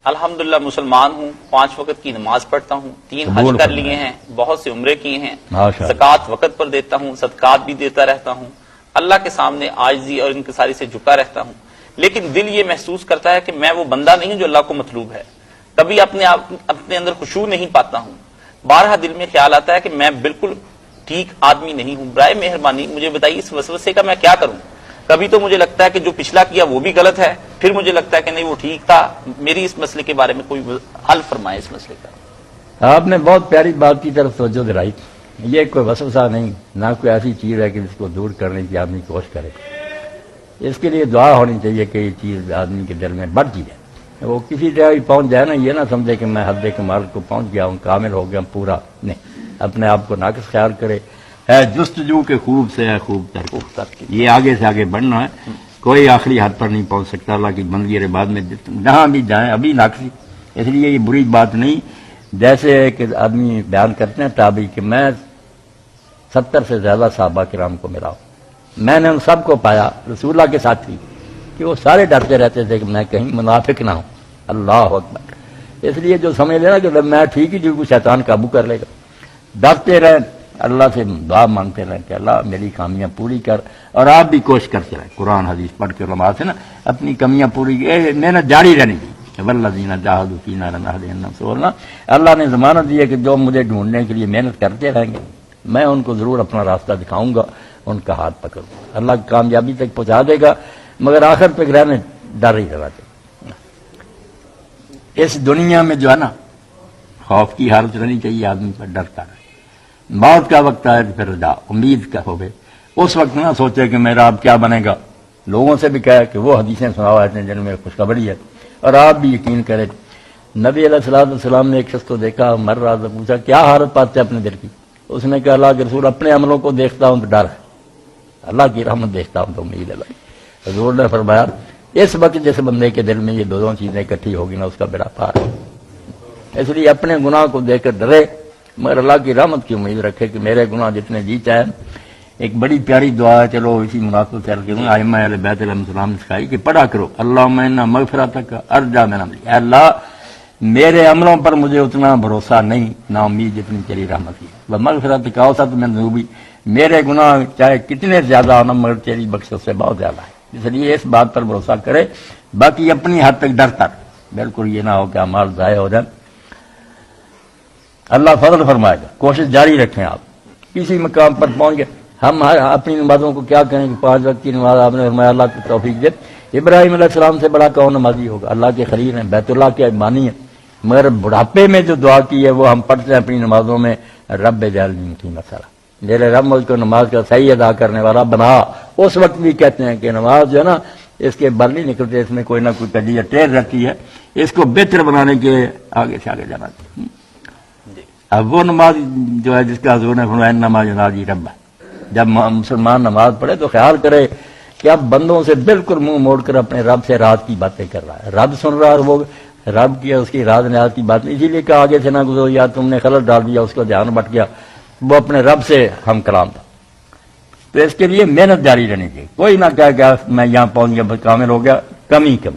الحمدللہ مسلمان ہوں، 5 وقت کی نماز پڑھتا ہوں، 3 حج کر لیے ہیں، بہت سے عمرے کیے ہیں، زکوٰۃ وقت پر دیتا ہوں، صدقات بھی دیتا رہتا ہوں، اللہ کے سامنے عاجزی اور انکساری سے جھکا رہتا ہوں، لیکن دل یہ محسوس کرتا ہے کہ میں وہ بندہ نہیں جو اللہ کو مطلوب ہے۔ کبھی اپنے اندر خشوع نہیں پاتا ہوں، بارہا دل میں خیال آتا ہے کہ میں بالکل ٹھیک آدمی نہیں ہوں، برائے مہربانی مجھے بتائیے اس وسوسے کا میں کیا کروں۔ کبھی تو مجھے لگتا ہے کہ جو پچھلا کیا وہ بھی غلط ہے، پھر مجھے لگتا ہے کہ نہیں وہ ٹھیک تھا۔ میری اس مسئلے کے بارے میں کوئی حل فرمائے اس مسئلے کا۔ آپ نے بہت پیاری بات کی طرف توجہ دلائی۔ یہ کوئی وسوسہ نہیں، نہ کوئی ایسی چیز ہے کہ جس کو دور کرنے کی آدمی کوشش کرے۔ اس کے لیے دعا ہونی چاہیے کہ یہ چیز آدمی کے دل میں بڑھ جائے، وہ کسی جگہ پہنچ جائے نا، یہ نہ سمجھے کہ میں حد کمال کو پہنچ گیا ہوں، کامل ہو گیا ہوں، پورا نہیں، اپنے آپ کو ناقص خیال کرے۔ ہے جستجو کے خوب سے ہے خوب تر، یہ آگے سے آگے بڑھنا ہے، کوئی آخری حد پر نہیں پہنچ سکتا۔ اللہ کی بندگی کے بعد میں جہاں بھی جائیں ابھی ناقصی، اس لیے یہ بری بات نہیں۔ جیسے کہ آدمی بیان کرتے ہیں تابعی کہ میں 70 سے زیادہ صحابہ کرام کو ملا ہوں، میں نے ان سب کو پایا رسول اللہ کے ساتھی کہ وہ سارے ڈرتے رہتے تھے کہ میں کہیں منافق نہ ہوں۔ اللہ اکبر۔ اس لیے جو سمجھ لینا کہ میں ٹھیک ہی جو شیطان قابو کر لے گا، ڈرتے رہیں، اللہ سے دعا مانگتے رہیں کہ اللہ میری خامیاں پوری کر، اور آپ بھی کوشش کرتے رہیں قرآن حدیث پڑھ کے علماء سے نا اپنی کمیاں پوری، محنت جاری رہنی چاہیے۔ والذین جاہدوا فینا لنہدینہم سبلنا، اللہ نے ضمانت دی ہے کہ جو مجھے ڈھونڈنے کے لیے محنت کرتے رہیں گے میں ان کو ضرور اپنا راستہ دکھاؤں گا، ان کا ہاتھ پکڑوں گا، اللہ کی کامیابی تک پہنچا دے گا، مگر آخر تک رہنے ڈر ہی رہنا چاہیے۔ اس دنیا میں جو ہے نا خوف کی حالت رہنی چاہیے، آدمی پر ڈرتا رہے۔ موت کا وقت آئے تو پھر رجا امید کا ہوئے، اس وقت نہ سوچے کہ میرا اب کیا بنے گا۔ لوگوں سے بھی کہے کہ وہ حدیثیں سنا ہوئے ہیں جن میں خوشخبری ہے، اور آپ بھی یقین کریں۔ نبی علیہ السلام نے ایک شخص کو دیکھا، مر رہا تھا، پوچھا کیا حالت پاتے اپنے دل کی؟ اس نے کہا اللہ کے رسول اپنے عملوں کو دیکھتا ہوں تو ڈر ہے، اللہ کی رحمت دیکھتا ہوں تو امید ہے بھائی۔ حضور نے فرمایا اس وقت جس بندے کے دل میں یہ دونوں چیزیں اکٹھی ہوگی نا اس کا بیڑا پار ہے۔ اس لیے اپنے گناہ کو دیکھ کر ڈرے، مگر اللہ کی رحمت کی امید رکھے کہ میرے گناہ جتنے جی چاہے۔ ایک بڑی پیاری دعا ہے، چلو اسی مناسبت سے کروں، ائمہ اہل بیت علیہ السلام نے سکھائی کہ پڑھا کرو اللہم انا مغفرتک ارجا من عملی، اے اللہ میرے عملوں پر مجھے اتنا بھروسہ نہیں، نا امید جتنی تیری رحمت کی، ومغفرتک اوسط من ذنوبی، میرے گناہ چاہے کتنے زیادہ ہونا مگر تیری بخشش سے بہت زیادہ ہے۔ اس لیے اس بات پر بھروسہ کرے، باقی اپنی حد تک ڈرتا بالکل یہ نہ ہو کہ اعمال ضائع ہو جائیں۔ اللہ فضل فرمائے گا، کوشش جاری رکھیں۔ آپ کسی مقام پر پہنچ گئے، ہم اپنی نمازوں کو کیا کہیں کہ 5 وقت کی نماز آپ نے فرمایا اللہ کی توفیق دے۔ ابراہیم علیہ السلام سے بڑا کون نمازی ہوگا؟ اللہ کے خلیل ہیں، بیت اللہ کے بانی ہیں، مگر بڑھاپے میں جو دعا کی ہے وہ ہم پڑھتے ہیں اپنی نمازوں میں، رب اجعلنی مقیم الصلاۃ، میرے رب مجھ کو نماز کا صحیح ادا کرنے والا بنا۔ اس وقت بھی کہتے ہیں کہ نماز جو ہے نا اس کے بل نہیں نکلتے، اس میں کوئی نہ کوئی کجیہ ٹیر رہتی ہے، اس کو بہتر بنانے کے آگے سے آگے جانا چاہیے۔ اب وہ نماز جو ہے جس کا حضور نے فرمایا نماز یناجی رب، جب مسلمان نماز پڑھے تو خیال کرے کہ اب بندوں سے بالکل منہ موڑ کر اپنے رب سے رات کی باتیں کر رہا ہے، رب سن رہا ہے، اور وہ رب کی اس کی رات نیاز کی بات، اسی لیے کہ آگے سے نہ گزرو یا تم نے خلل ڈال دیا، اس کا دھیان بٹ گیا، وہ اپنے رب سے ہم کلام تھا۔ تو اس کے لیے محنت جاری رہنی چاہیے، کوئی نہ کہے کہ میں یہاں پہنچ گیا بس کامل ہو گیا، کم ہی کم۔